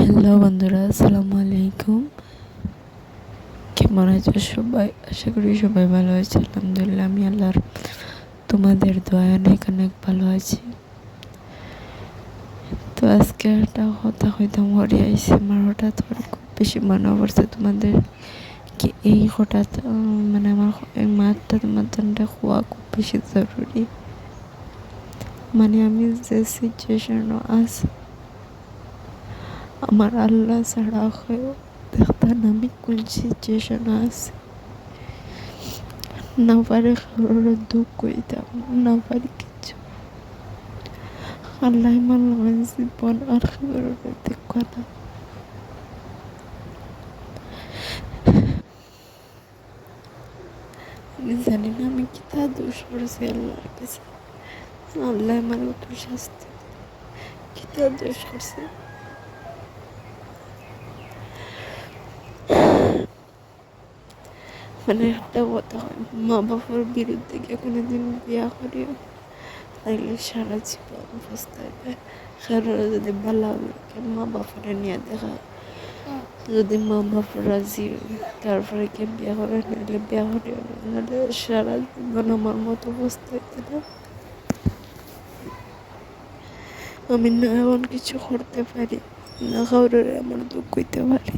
Hello বন্ধুরা, আসসালামু আলাইকুম। কেমন আছো সবাই? আশা করি সবাই ভালো আছে। আলহামদুলিল্লাহ, আমি আল্লাহর তোমাদের দোয়ায় অনেক অনেক ভালো আছি। তো আজকে একটা কথা হইতাম ঘরে আইসি, আমার হঠাৎ করে খুব বেশি মনে পড়ছে তোমাদের কি এই হঠাৎ মানে আমার এই মাঠটা তোমাদের খোয়া খুব বেশি জরুরি। মানে আমি যে সিচুয়েশনও আছি, আমার আল্লাহ ছাড়া হয়েও দেখতাম আমি কোন সিচুয়েশনে আছি। না পারে কারোর দুঃখ কইতাম, না পারি কিছু। আল্লাহ আমার জীবন আর কারোর দেখো না। আমি জানি না আমি কিতা দোষ করছি আল্লাহর কাছে। আল্লাহ আমার উপর শাস্তি কিতা দোষ করছে। মানে একটা কথা হয়, মা বাবার বিরুদ্ধে গিয়ে কোনোদিন বিয়া করিও, তাইলে সারা জীবন পস্তাইবে। কারোর যদি ভালো লাগে মা বাবারে নিয়ে দেখা, যদি মা বাপ রাজি তারপরে কে বিয়া করে, নাহলে বিয়া করিও না, নাহলে সারা জীবন আমার মতো পস্তাইতে না। আমি না এমন কিছু করতে পারি, না কাউরে আমার দুঃখ হইতে পারি।